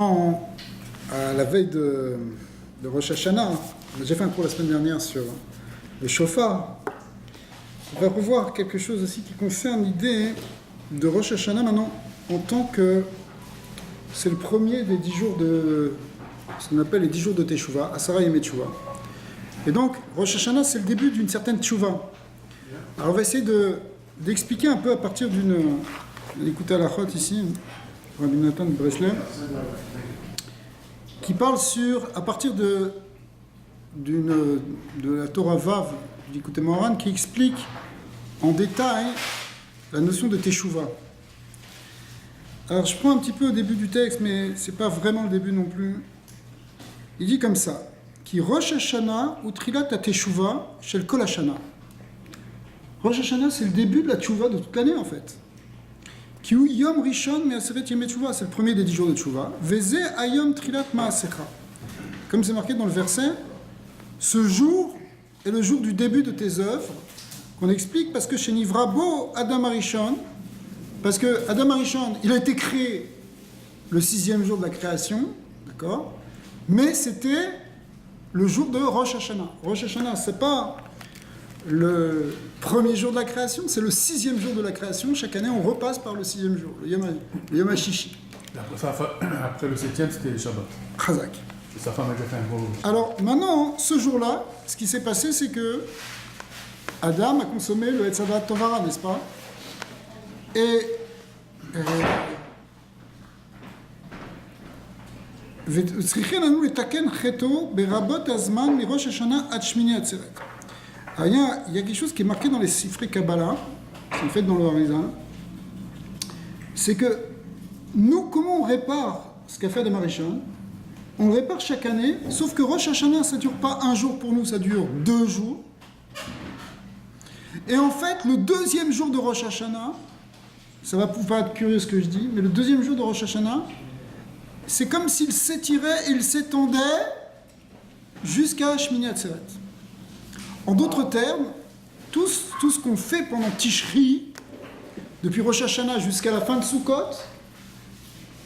À la veille de Rosh Hashanah, j'ai fait un cours la semaine dernière sur le shofar. On va revoir quelque chose aussi qui concerne l'idée de Rosh Hashanah maintenant en tant que c'est le premier des 10 jours de ce qu'on appelle les 10 jours de Teshuvah, Asara Yemei Teshuvah. Et donc Rosh Hashanah c'est le début d'une certaine Teshuvah. Alors on va essayer d'expliquer un peu à partir d'une écoutez à la chot ici, Rabbi Nathan de Breslev, qui parle à partir de la Torah Vav du Likutei Moharan, qui explique en détail la notion de Teshuvah. Alors je prends un petit peu au début du texte, mais c'est pas vraiment le début non plus. Il dit comme ça, qui Rosh Hashanah ou Trilat Teshuvah shel Kol Hashana. Rosh Hashanah c'est le début de la Teshuvah de toute l'année en fait. Qui ou Yom Rishon Me'aseret Yemei Teshuvah, c'est le premier des 10 jours de Teshuvah. Veze Ayom Trilat Ma'asecha. Comme c'est marqué dans le verset, ce jour est le jour du début de tes œuvres, qu'on explique parce que chez Nivrabo Adam Arishon, parce que Adam Arishon, il a été créé le 6e jour de la création, d'accord, mais c'était le jour de Rosh Hashanah. Rosh Hashanah, c'est pas le premier jour de la création, c'est le 6e jour de la création. Chaque année, on repasse par le 6e jour, le Yom HaShishi. Après le 7e, c'était le Shabbat. Chazak. Et sa femme a déjà fait un gros... Alors maintenant, ce jour-là, ce qui s'est passé, c'est que Adam a consommé le Etzadat Tovara, n'est-ce pas? Et il y a quelque chose qui est marqué dans les Sifrei Kabbalah, qui est fait dans le Harizal, c'est que nous, comment on répare ce qu'a fait Adam Arishon? On le répare chaque année, sauf que Rosh Hashanah, ça ne dure pas un jour pour nous, ça dure 2 jours. Et en fait, le 2e jour de Rosh Hashanah, ça va pas être curieux ce que je dis, mais le 2e jour de Rosh Hashanah, c'est comme s'il s'étirait et il s'étendait jusqu'à Shmini Atzeret. En d'autres termes, tout ce qu'on fait pendant Tishri, depuis Rosh Hashanah jusqu'à la fin de Sukkot,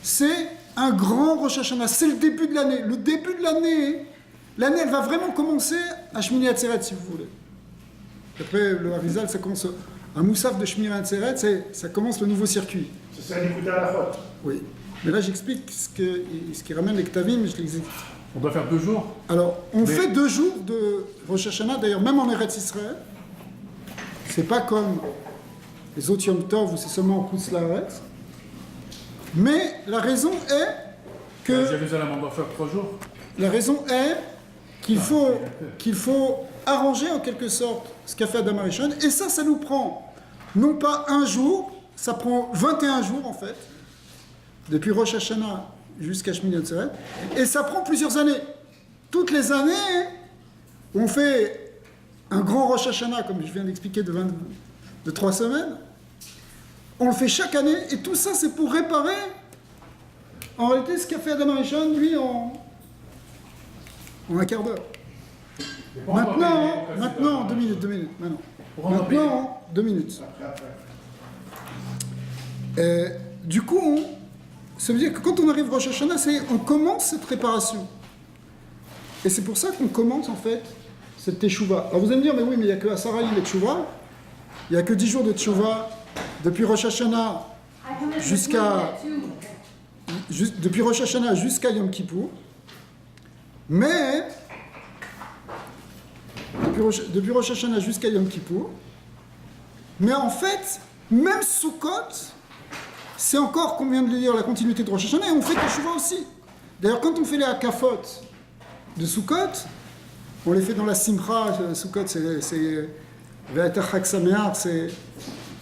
c'est un grand Rosh Hashanah. C'est le début de l'année. Le début de l'année, elle va vraiment commencer à Shmini Atzeret, si vous voulez. Après le Harizal, ça commence un Moussaf de Shmini Atzeret, ça commence le nouveau circuit. C'est ça, l'écoute à la faute. Oui. Mais là, j'explique ce qui ramène les Ktavim, je l'explique. On doit faire 2 jours. Alors, on fait 2 jours de Rosh Hashanah, d'ailleurs, même en Eretz Israël. C'est pas comme les autres Yom Tov où c'est seulement en Chutz La'aretz. Mais la raison est que... À Jérusalem, on doit faire 3 jours. La raison est qu'il faut arranger en quelque sorte ce qu'a fait Adam Arishon. Et ça nous prend non pas un jour, ça prend 21 jours en fait, depuis Rosh Hashanah jusqu'à Shmini Atzeret, et ça prend plusieurs années. Toutes les années, on fait un grand Rosh Hashanah, comme je viens d'expliquer, de 3 semaines. On le fait chaque année, et tout ça, c'est pour réparer, en réalité, ce qu'a fait Adam Arishon, lui, en un quart d'heure. Maintenant, 2 minutes, maintenant, 2 minutes. Du coup, ça veut dire que quand on arrive Rosh Hashanah, on commence cette réparation. Et c'est pour ça qu'on commence en fait cette Teshuvah. Alors vous allez me dire, mais oui, mais il n'y a que Asara Yemei Teshuvah, il n'y a que 10 jours de Teshuvah depuis Rosh Hashanah jusqu'à Yom Kippour. Mais depuis Rosh Hashanah jusqu'à Yom Kippour. Mais en fait, même Sukkot, c'est encore, comme vient de le dire, la continuité de Rosh Hashanah, et on fait Teshuvah aussi. D'ailleurs, quand on fait les Hakafot de Sukkot, on les fait dans la Simcha. Sukkot, c'est Ve'ater Chag Sameach,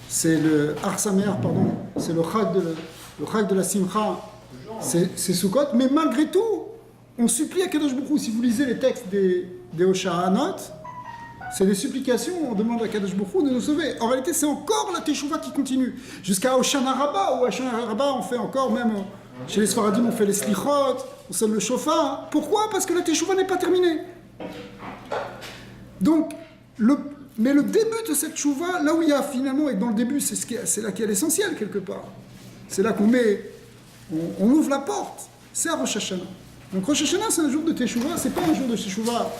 c'est le Har Sameach, pardon, c'est le Chag de la Simcha, c'est Sukkot. Mais malgré tout, on supplie à Kadosh Baruch Hu. Si vous lisez les textes des Hoshanot, c'est des supplications, on demande à Kadosh Baruch Hu de nous sauver. En réalité, c'est encore la Teshuvah qui continue. Jusqu'à Hoshana Rabbah, où Hoshana Rabbah, on fait encore, même chez les Sfaradim, on fait les Slichot, on sonne le Shofar. Pourquoi? Parce que la Teshuvah n'est pas terminée. Donc, mais le début de cette Teshuvah, là où il y a finalement, et dans le début, c'est là qu'il y a l'essentiel quelque part. C'est là qu'on ouvre la porte. c'est à Rosh Hashanah. Donc Rosh Hashanah, c'est un jour de Teshuvah, c'est pas un jour de Teshuvah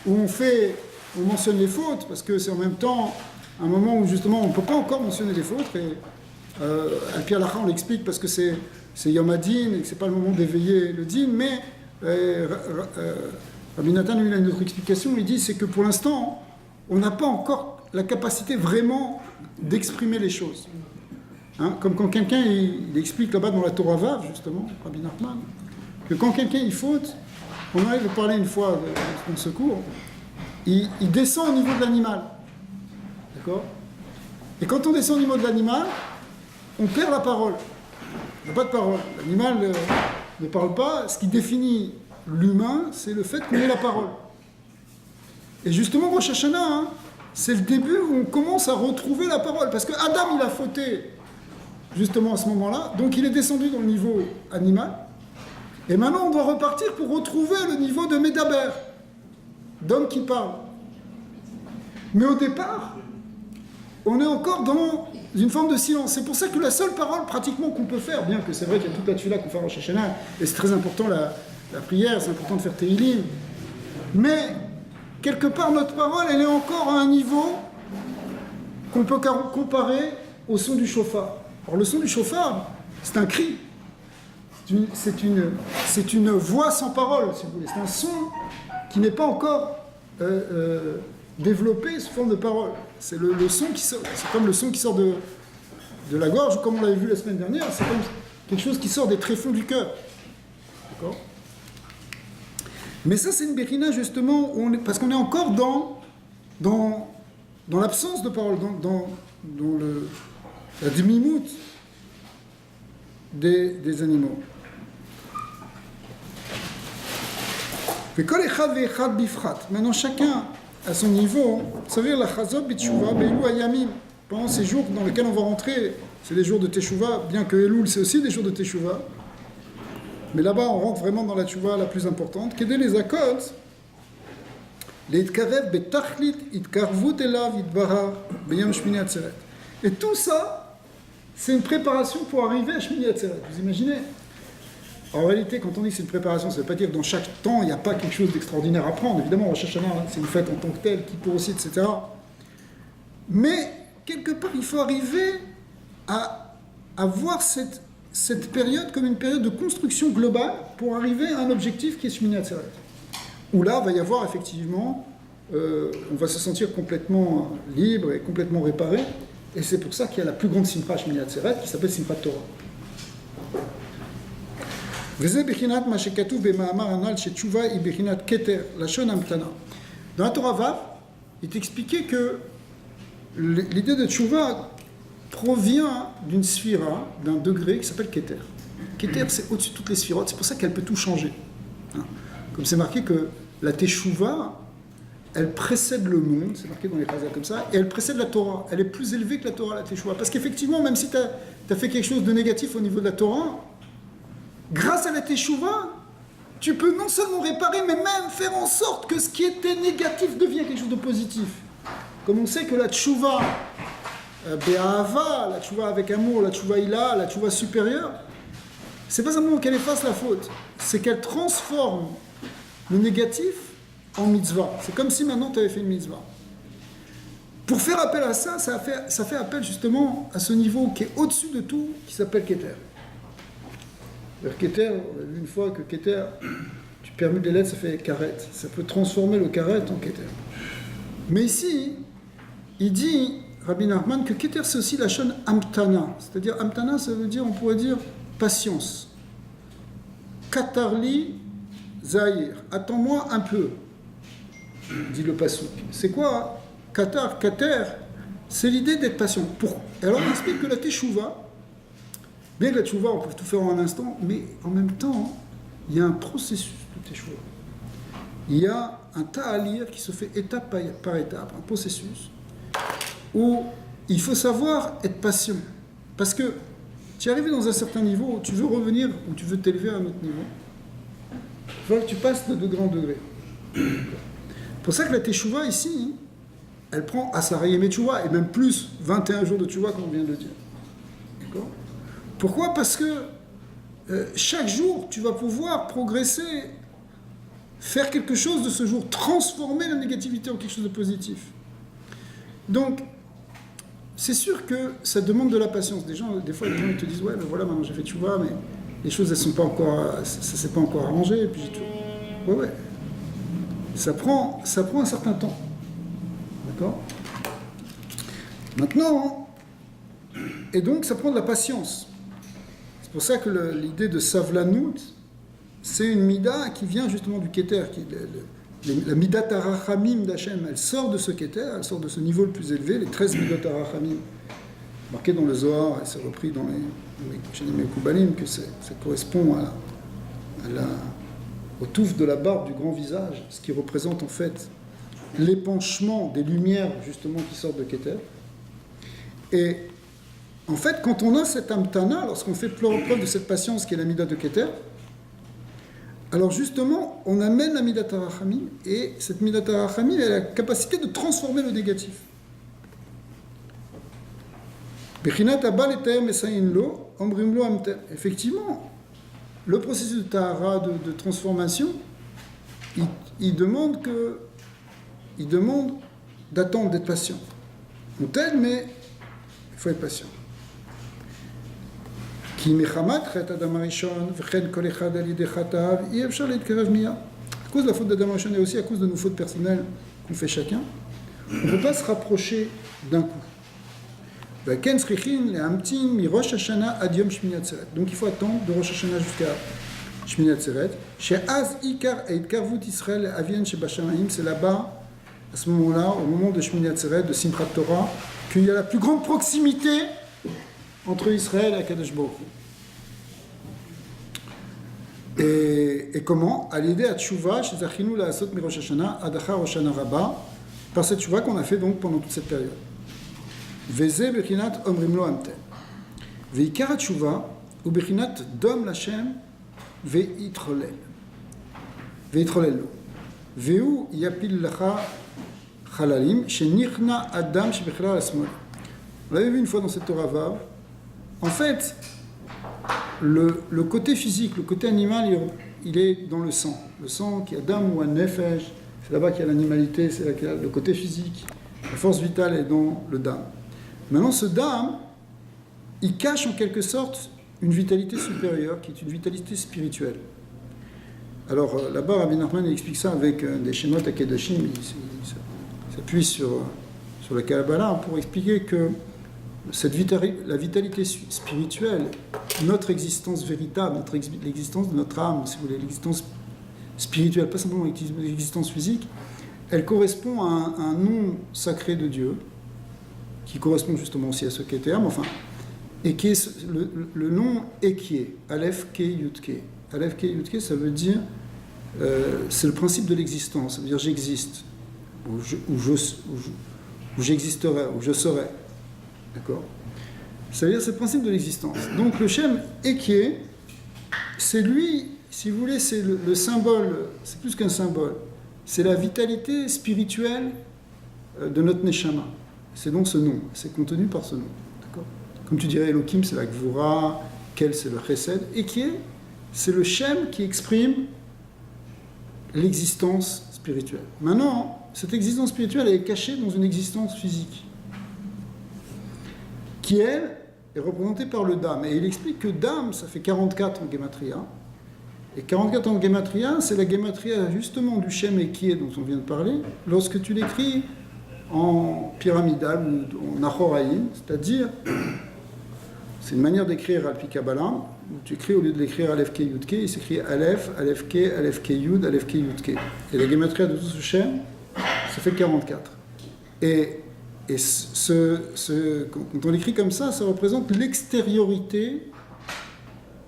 où on mentionne les fautes, parce que c'est en même temps un moment où justement on ne peut pas encore mentionner les fautes, et Al-Pi Halakha, on l'explique parce que c'est Yom HaDin, et que c'est pas le moment d'éveiller le din, mais Rabbi Nathan, lui, il a une autre explication, il dit c'est que pour l'instant, on n'a pas encore la capacité vraiment d'exprimer les choses. Hein, comme quand quelqu'un, il explique là-bas dans la Torah Vav, justement, Rabbi Nachman, que quand quelqu'un il faute, on arrive à parler une fois dans ce cours, il descend au niveau de l'animal. D'accord? Et quand on descend au niveau de l'animal, on perd la parole. Il n'y a pas de parole. L'animal ne parle pas. Ce qui définit l'humain, c'est le fait qu'on ait la parole. Et justement, Rosh Hashanah, hein, c'est le début où on commence à retrouver la parole. Parce que Adam, il a fauté justement à ce moment-là. Donc il est descendu dans le niveau animal. Et maintenant, on doit repartir pour retrouver le niveau de Médaber, d'homme qui parle. Mais au départ, on est encore dans une forme de silence. C'est pour ça que la seule parole pratiquement qu'on peut faire, bien que c'est vrai qu'il y a toute la tefila qu'on fait en Rosh Hashanah, et c'est très important la prière, c'est important de faire Tehillim, mais quelque part notre parole, elle est encore à un niveau qu'on peut comparer au son du chauffard. Alors le son du chauffard, c'est un cri, c'est une voix sans parole, si vous voulez. C'est un son qui n'est pas encore développé sous forme de parole. C'est le son qui sort, c'est comme le son qui sort de la gorge, comme on l'avait vu la semaine dernière, c'est comme quelque chose qui sort des tréfonds du cœur. D'accord? Mais ça, c'est une bérina, justement, parce qu'on est encore dans l'absence de parole, dans la demi-moute des animaux. Maintenant, chacun à son niveau, ça veut dire la chazot b'tshuva be'elul hayamim. Pendant ces jours dans lesquels on va rentrer, c'est les jours de Teshuvah, bien que Elul c'est aussi des jours de Teshuvah. Mais là-bas, on rentre vraiment dans la Teshuvah la plus importante. Qu'aider les akot, les itkarev betachlit itkarvut elav itbarar b'yom shmini atzeret. Et tout ça, c'est une préparation pour arriver à Shmini Atzeret. Vous imaginez? En réalité, quand on dit que c'est une préparation, ça ne veut pas dire que dans chaque temps, il n'y a pas quelque chose d'extraordinaire à prendre. Évidemment, Rosh Hashanah, c'est une fête en tant que telle, Kippour aussi, etc. Mais, quelque part, il faut arriver à voir cette période comme une période de construction globale pour arriver à un objectif qui est Shmini Atzeret. Où là, il va y avoir effectivement, on va se sentir complètement libre et complètement réparé. Et c'est pour ça qu'il y a la plus grande Simcha Shmini Atzeret qui s'appelle Simchat Torah. Dans la Torah Vav, il est expliqué que l'idée de Tchouva provient d'une sphira, d'un degré qui s'appelle Keter. Keter, c'est au-dessus de toutes les sphirotes, c'est pour ça qu'elle peut tout changer. Comme c'est marqué que la Teshuvah, elle précède le monde, c'est marqué dans les phrases comme ça, et elle précède la Torah. Elle est plus élevée que la Torah, la Teshuvah. Parce qu'effectivement, même si tu as fait quelque chose de négatif au niveau de la Torah, grâce à la Teshuvah, tu peux non seulement réparer, mais même faire en sorte que ce qui était négatif devienne quelque chose de positif. Comme on sait que la Teshuvah, Be'ahava, la Teshuvah avec amour, la Teshuvah Ila, la Teshuvah supérieure, c'est pas simplement qu'elle efface la faute, c'est qu'elle transforme le négatif en mitzvah. C'est comme si maintenant tu avais fait une mitzvah. Pour faire appel à ça, ça fait appel justement à ce niveau qui est au-dessus de tout, qui s'appelle Keter. Keter, on a vu une fois que Keter, tu permutes les lettres, ça fait karet. Ça peut transformer le karet en Keter. Mais ici, il dit, Rabbi Nachman, que Keter c'est aussi la shon amtana. C'est-à-dire, amtana, ça veut dire, on pourrait dire, patience. Katarli zahir. Attends-moi un peu, dit le passouk. C'est quoi Katar, Kater, c'est l'idée d'être patient. Et alors, on explique que la Teshuvah, bien que la Teshuvah, on peut tout faire en un instant, mais en même temps, il y a un processus de Teshuvah. Il y a un ta'alir qui se fait étape par étape, un processus, où il faut savoir être patient. Parce que tu es arrivé dans un certain niveau où tu veux revenir, où tu veux t'élever à un autre niveau. Il faut que tu passes de degré en degré. C'est pour ça que la Teshuvah ici, elle prend Asarayim et Teshuvah, et même plus, 21 jours de Teshuvah, comme on vient de le dire. D'accord ? Pourquoi ? Parce que chaque jour, tu vas pouvoir progresser, faire quelque chose de ce jour, transformer la négativité en quelque chose de positif. Donc, c'est sûr que ça demande de la patience. Des fois, les gens ils te disent, ouais, ben voilà, maintenant j'ai fait tchouva, mais les choses, elles sont pas encore, ça s'est pas encore arrangé. Et puis j'ai tout. Ouais. Ça prend un certain temps. D'accord? Maintenant, et donc ça prend de la patience. C'est pour ça que l'idée de savlanout, c'est une mida qui vient justement du keter, la midat harachamim d'Hachem, elle sort de ce keter, elle sort de ce niveau le plus élevé, les 13 midat harachamim, marqué dans le Zohar, et c'est repris dans les Koubalim, que ça correspond au touffe de la barbe du grand visage, ce qui représente en fait l'épanchement des lumières justement qui sortent de keter. Et en fait, quand on a cette amtana, lorsqu'on fait preuve de cette patience qui est la midat de keter, alors justement, on amène la midat harachamim, et cette midat harachamim a la capacité de transformer le négatif. Effectivement, le processus de tahara, de transformation, il demande d'attendre, d'être patient. On t'aide, mais il faut être patient. À cause de la faute d'Adam Rishon et aussi à cause de nos fautes personnelles qu'on fait chacun, on ne peut pas se rapprocher d'un coup. Donc il faut attendre de Rosh Hashanah jusqu'à Shmini Atzeret. C'est là-bas, à ce moment-là, au moment de Shmini Atzeret, de Simchat Torah, qu'il y a la plus grande proximité entre Israël et Akadosh Baruch Hu. Et comment? À l'idée à Tchouva, chez Zachinu la Asot mi Rosh Hashanah, Adacha Rosh Hashanah Rabba, par cette Tchouva qu'on a fait donc pendant toute cette période. Veze bechinat omrim lo amten. Veikar Tchouva, ou bechinat dom lachem, veitrolel. Veitrolel lo. Veu yapil lacha chalalim, shenichna adam shebechla asmol. On l'avait vu une fois dans cette Torah Vav. En fait, le côté physique, le côté animal, il est dans le sang. Le sang qui est Adam ou un nefesh, c'est là-bas qu'il y a l'animalité, c'est là qu'il y a le côté physique. La force vitale est dans le dam. Maintenant, ce dam, il cache en quelque sorte une vitalité supérieure, qui est une vitalité spirituelle. Alors là-bas, Rabbi Nachman explique ça avec des schémas à Kedashim, il s'appuie sur la Kabbalah pour expliquer que la vitalité spirituelle, notre existence véritable, l'existence de notre âme, si vous voulez, l'existence spirituelle, pas simplement l'existence physique, elle correspond à un nom sacré de Dieu, qui correspond justement aussi à ce qu'est terme, enfin, et qui est le nom Ekie, Aleph Ke Yud Ke. Aleph Ke Yud Ke, ça veut dire, c'est le principe de l'existence, ça veut dire j'existe, ou j'existerai, ou je serai. D'accord? Ça veut dire c'est le principe de l'existence. Donc le Shem Ekie, c'est lui, si vous voulez, c'est le symbole, c'est plus qu'un symbole, c'est la vitalité spirituelle de notre Neshama. C'est donc ce nom, c'est contenu par ce nom. D'accord? Comme tu dirais, Elohim, c'est la Gvura, Kel, c'est le Chesed, Ekie, c'est le Shem qui exprime l'existence spirituelle. Maintenant, cette existence spirituelle elle est cachée dans une existence physique, qui, elle, est représentée par le Dam. Et il explique que Dam, ça fait 44 en Gematria. Et 44 en Gematria, c'est la Gematria justement du Shem Ekie dont on vient de parler, lorsque tu l'écris en pyramidal ou en Achoraïm, c'est-à-dire, c'est une manière d'écrire Alpi Kabbalah, où tu écris, au lieu de l'écrire Aleph Ke Yud Ke, il s'écrit Aleph, Aleph Ke, Aleph Ke Yud, Aleph Ke Yud Ke. Et la Gematria de tout ce Shem, ça fait 44. Et quand on l'écrit comme ça représente l'extériorité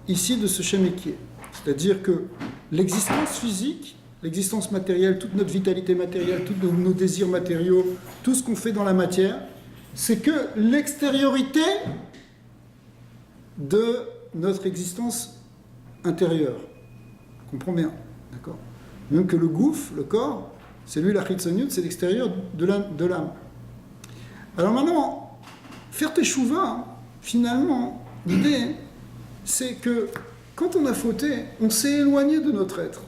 ici de ce Shem Ekie. C'est-à-dire que l'existence physique, l'existence matérielle, toute notre vitalité matérielle, tous nos désirs matériaux, tout ce qu'on fait dans la matière, c'est que l'extériorité de notre existence intérieure. On comprend bien, d'accord? Même que le gouffre, le corps, c'est lui la chitzoniut, c'est l'extérieur de l'âme. Alors maintenant, faire teshuva, finalement, l'idée, c'est que quand on a fauté, on s'est éloigné de notre être,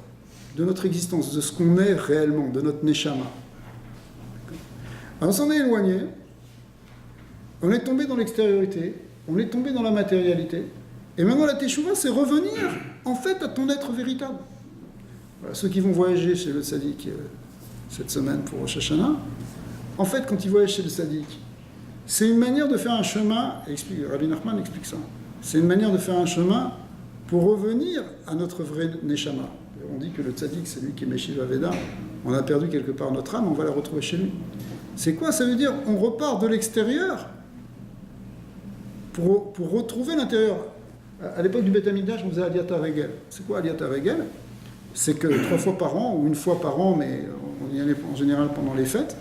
de notre existence, de ce qu'on est réellement, de notre neshama. Alors on s'en est éloigné, on est tombé dans l'extériorité, on est tombé dans la matérialité, et maintenant la teshuva, c'est revenir en fait à ton être véritable. Voilà, ceux qui vont voyager chez le tzaddik cette semaine pour Rosh Hashanah, en fait quand ils voyagent chez le tzaddik, c'est une manière de faire un chemin, Rabbi Nachman explique ça, c'est une manière de faire un chemin pour revenir à notre vrai neshama. On dit que le tzaddik, c'est lui qui est Meshiva Veda, on a perdu quelque part notre âme, on va la retrouver chez lui. C'est quoi? Ça veut dire on repart de l'extérieur pour retrouver l'intérieur. À l'époque du Beth Amikdash, on faisait Aliyat HaRegel. C'est quoi Aliyat HaRegel? C'est que 3 fois par an, ou 1 fois par an, mais on y allait en général pendant les fêtes,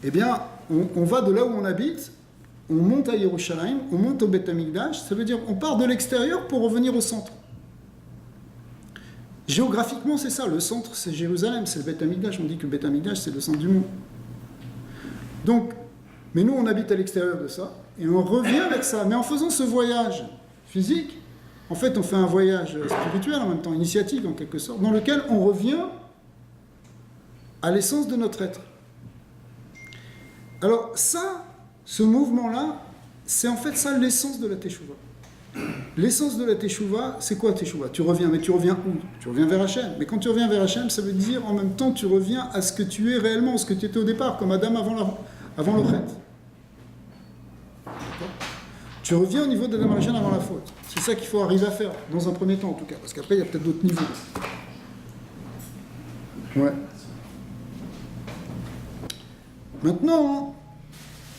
eh bien, on va de là où on habite, on monte à Yerushalayim, on monte au Beth Amikdash, ça veut dire on part de l'extérieur pour revenir au centre. Géographiquement, c'est ça, le centre, c'est Jérusalem, c'est le Beth Amikdash, on dit que le Beth Amikdash, c'est le centre du monde. Donc, mais nous, on habite à l'extérieur de ça, et on revient avec ça. Mais en faisant ce voyage physique, en fait, on fait un voyage spirituel en même temps, initiatique en quelque sorte, dans lequel on revient à l'essence de notre être. Alors ça, ce mouvement-là, c'est en fait ça l'essence de la Teshuvah. L'essence de la Teshuvah, c'est quoi Teshuvah? Tu reviens, mais tu reviens où? Tu reviens vers Hachem. Mais quand tu reviens vers Hachem, ça veut dire en même temps tu reviens à ce que tu es réellement, ce que tu étais au départ, comme Adam avant le Chet. Tu reviens au niveau d'Adam Arishon avant la faute. C'est ça qu'il faut arriver à faire, dans un premier temps en tout cas, parce qu'après il y a peut-être d'autres niveaux. Ouais. Maintenant,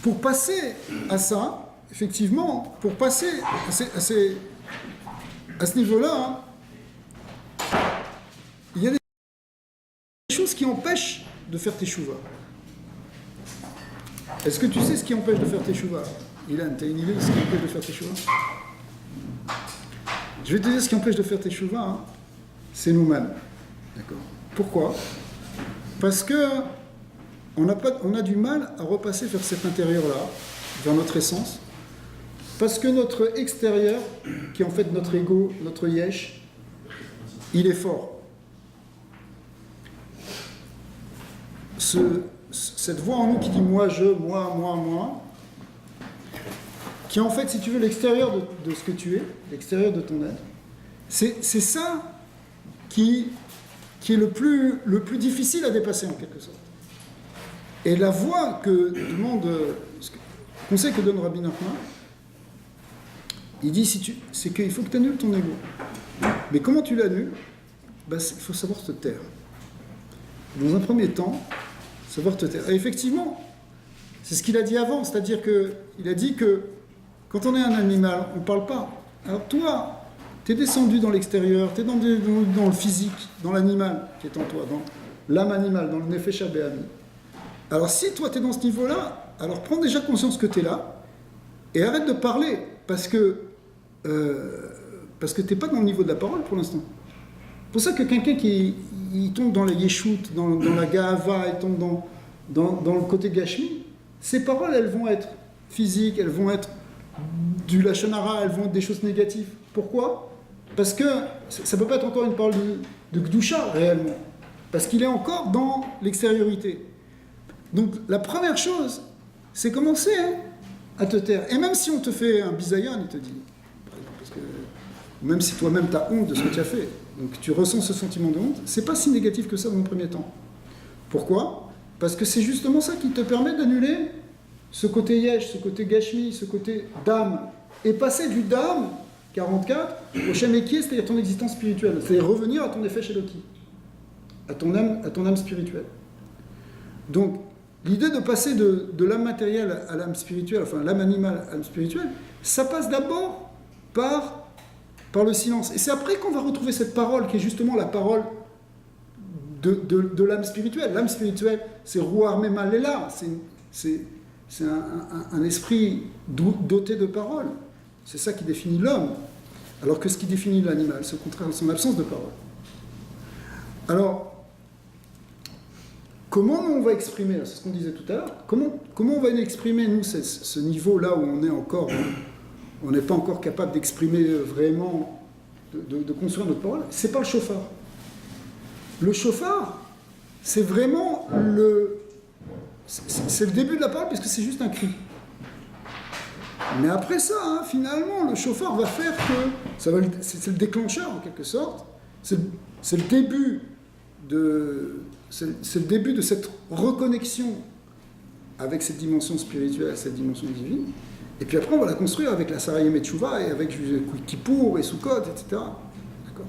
pour passer à ça, effectivement, pour passer à ce niveau-là, il y a des choses qui empêchent de faire teshuva. Est-ce que tu sais ce qui empêche de faire teshuva? Ilan, tu as une idée de ce qui empêche de faire teshuva? Je vais te dire ce qui empêche de faire teshuva, c'est nous-mêmes. D'accord. Pourquoi? Parce que on a du mal à repasser vers cet intérieur-là, vers notre essence, parce que notre extérieur, qui est en fait notre ego, notre yesh, il est fort. Cette voix en nous qui dit moi, je, moi, qui est en fait, si tu veux, l'extérieur de ce que tu es, l'extérieur de ton être, c'est ça qui est le plus difficile à dépasser en quelque sorte. Et la voie que demande, conseil que donne Rabbi Nachman, il dit c'est qu'il faut que tu annules ton ego. Mais comment tu l'annules? Il faut savoir te taire. Dans un premier temps, savoir te taire. Et effectivement, c'est ce qu'il a dit avant, c'est-à-dire qu'il a dit que quand on est un animal, on ne parle pas. Alors toi, tu es descendu dans l'extérieur, tu es dans le physique, dans l'animal qui est en toi, dans l'âme animale, dans le nefesh habehami. Alors si toi tu es dans ce niveau-là, alors prends déjà conscience que tu es là et arrête de parler parce que tu n'es pas dans le niveau de la parole pour l'instant. C'est pour ça que quelqu'un qui tombe dans la yeshut, dans la gahava, il tombe dans le côté gashmi, ses paroles elles vont être physiques, elles vont être du lashon hara, elles vont être des choses négatives. Pourquoi? Parce que ça ne peut pas être encore une parole de Gdusha réellement, parce qu'il est encore dans l'extériorité. Donc la première chose, c'est commencer à te taire. Et même si on te fait un bisayon, il te dit, parce que même si toi-même tu as honte de ce que tu as fait, donc tu ressens ce sentiment de honte, c'est pas si négatif que ça dans le premier temps. Pourquoi? Parce que c'est justement ça qui te permet d'annuler ce côté yesh, ce côté gashmi, ce côté dame, et passer du dame 44 au shemekié, c'est-à-dire ton existence spirituelle, c'est revenir à ton effet sheloki, à ton âme spirituelle. Donc l'idée de passer de l'âme matérielle à l'âme spirituelle, enfin l'âme animale à l'âme spirituelle, ça passe d'abord par le silence. Et c'est après qu'on va retrouver cette parole qui est justement la parole de l'âme spirituelle. L'âme spirituelle, c'est Ruach Memalela, c'est un esprit doté de parole. C'est ça qui définit l'homme. Alors que ce qui définit l'animal, c'est au contraire son absence de parole. Alors, comment on va exprimer, c'est ce qu'on disait tout à l'heure, comment on va exprimer, nous, ce niveau-là où on est encore, on n'est pas encore capable d'exprimer vraiment de construire notre parole, c'est pas le shofar. Le shofar, c'est vraiment c'est le début de la parole, puisque c'est juste un cri. Mais après ça, hein, finalement, le shofar va faire que c'est le déclencheur en quelque sorte. C'est le début c'est le début de cette reconnexion avec cette dimension spirituelle, cette dimension divine. Et puis après, on va la construire avec la Sarayim et Tchouva, et avec Kippour et Sukkot, etc. D'accord.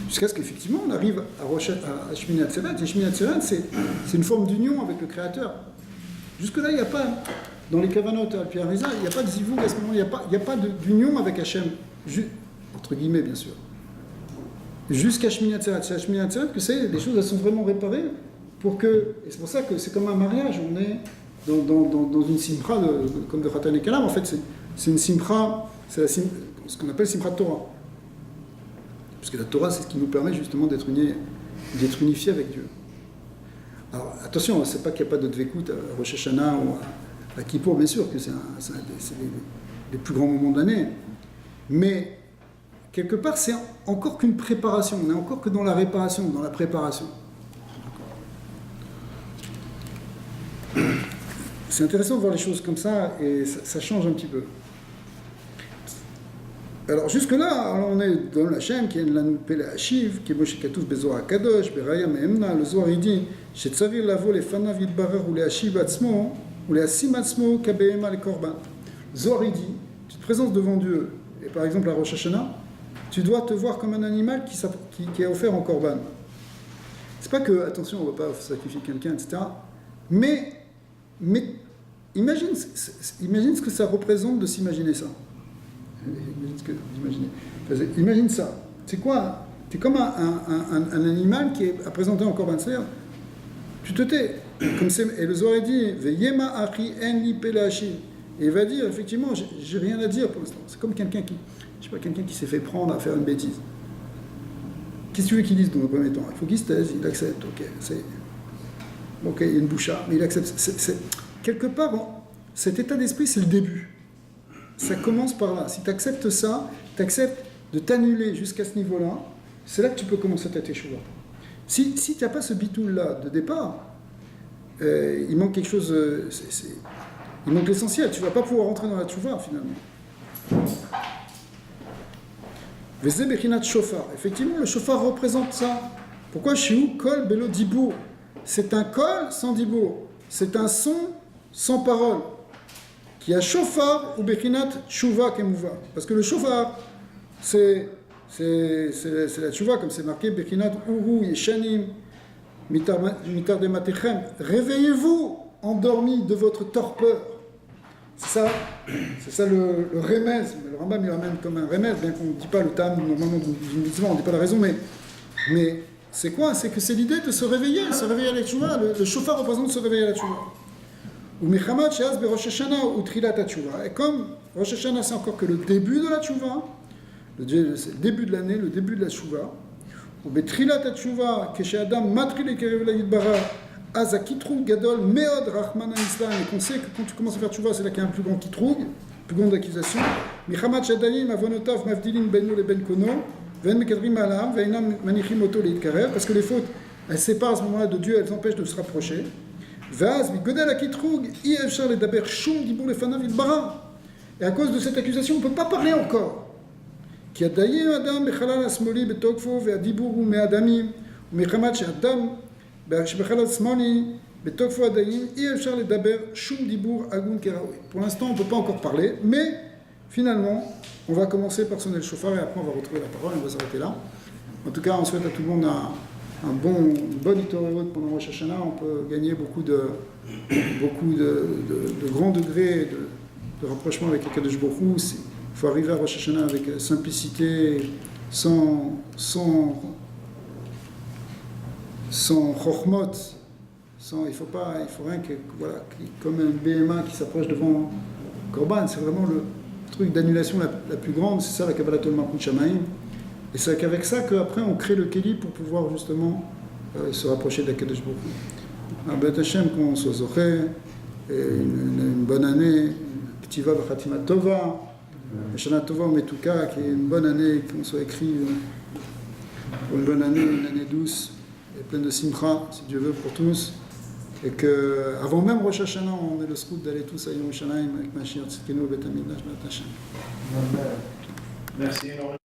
Jusqu'à ce qu'effectivement, on arrive à Shmini Atzeret. Et Shmini Atzeret, c'est une forme d'union avec le Créateur. Jusque-là, il n'y a pas, dans les Kavanot, Al-Pi Arizal, il n'y a pas de zivug à ce moment, il n'y a pas d'union avec Hachem, entre guillemets, bien sûr. Jusqu'à Shmini Atzeret. C'est à Shmini Atzeret que les choses elles sont vraiment réparées pour que. Et c'est pour ça que c'est comme un mariage, on est dans une simcha comme de Khatan et Kalam. En fait, c'est une simcha, c'est ce qu'on appelle simcha Torah. Parce que la Torah, c'est ce qui nous permet justement d'être unifiés avec Dieu. Alors attention, c'est pas qu'il n'y a pas de dvekout à Rosh Hashanah ou à Kippour, bien sûr que c'est les plus grands moments de l'année. Mais quelque part, c'est encore qu'une préparation. On n'est encore que dans la réparation, dans la préparation. C'est intéressant de voir les choses comme ça, et ça change un petit peu. Alors jusque-là, on est dans la Shem, qui est la Pele Hashiv, qui est Moshe Katouf Bezoar Kadosh, Beraya Me'emna, le Zohar il dit, Shetzavir lavo les fanav yitbarer ou les Hashiv atzmo, ou les Asim atzmo, kabehema les korban. Zohar il dit, tu te présentes devant Dieu, et par exemple à Rosh Hashanah, tu dois te voir comme un animal qui est offert en korban. C'est pas que, attention, on ne va pas sacrifier quelqu'un, etc. Mais imagine ce que ça représente de s'imaginer ça. Imagine ça. C'est quoi? Tu es comme un animal qui est à présenter en korban. C'est-à-dire, tu te tais. Et le Zohar dit, Veyema achi en li pelashi. Et il va dire, effectivement, j'ai rien à dire pour l'instant. C'est comme quelqu'un qui s'est fait prendre à faire une bêtise. Qu'est-ce que tu veux qu'il dise dans le premier temps? Il faut qu'il se taise, il accepte, ok, il y a une boucha, mais il accepte. Quelque part, cet état d'esprit, c'est le début. Ça commence par là. Si tu acceptes ça, tu acceptes de t'annuler jusqu'à ce niveau-là, c'est là que tu peux commencer ta teshuva. Si tu n'as pas ce bitoul-là de départ, il manque quelque chose, il manque l'essentiel. Tu ne vas pas pouvoir rentrer dans la teshuva, finalement. Vezé bechinat shofar. Effectivement, le shofar représente ça. Pourquoi Shiu kol belo dibour? C'est un kol sans dibour. C'est un son sans parole. Qui a shofar ou bechinat tshuva kemuva. Parce que le shofar, c'est la tshuva, comme c'est marqué, bechinat uru yeshanim mitar de matechem. Réveillez-vous, endormis de votre torpeur. C'est ça le remez. Le Rambam il ramène comme un remez, bien qu'on ne dit pas le tam, normalement d'une mitzvah, on ne dit pas la raison, mais c'est quoi? C'est que c'est l'idée de se réveiller à la tshuva. Le shofar représente se réveiller à la tshuva. Ou Mechamad she'az beRosh Hashanah ou Trilat HaTshuva. Et comme Rosh Hashanah, c'est encore que le début de la tshuva, c'est le début de l'année, le début de la tshuva. Ou beTrilat HaTshuva, keshe'adam matril ekerev la yidbara, az hakitrug gadol meod rachman al-islam. Et qu'on sait que quand tu commences à faire tshuva, c'est là qu'il y a un plus grand kitrug, plus grande accusation. Mechamad she'adalim avonotav mavdilin beno le ben kono, ven mekadrim alam, ve'inam manichim oto leitkarev. Parce que les fautes, elles séparent à ce moment-là de Dieu, elles empêchent de se rapprocher. Et à cause de cette accusation, on ne peut pas parler encore. Pour l'instant, on ne peut pas encore parler, mais finalement, on va commencer par sonner le chauffard et après on va retrouver la parole et on va s'arrêter là. En tout cas, on souhaite à tout le monde une bonne Hitorerut pendant Rosh Hashanah. On peut gagner beaucoup de grands degrés de rapprochement avec Akadosh Baruch Hu. Il faut arriver à Rosh Hashanah avec simplicité, sans chokhmot, il faut rien que, voilà, comme un BMA qui s'approche devant Korban. C'est vraiment le truc d'annulation la plus grande, c'est ça la Kabbalat Malchut Shamayim. Et c'est qu'avec ça qu'après on crée le Keli pour pouvoir justement se rapprocher d'Akadosh Baruch Hu. Abed Hashem, qu'on soit zoché, une bonne année, Ktiva V'Chatima Tova, Shana Tova Metuka, qui est une bonne année, qu'on soit écrit pour une bonne année, une année douce et pleine de simcha, si Dieu veut, pour tous. Et que, avant même Rosh Hashanah, on ait le scout d'aller tous à Yerushalayim avec Mashiach Tzidkenu et Bet Hamikdash B'at Hashem. Merci énormément.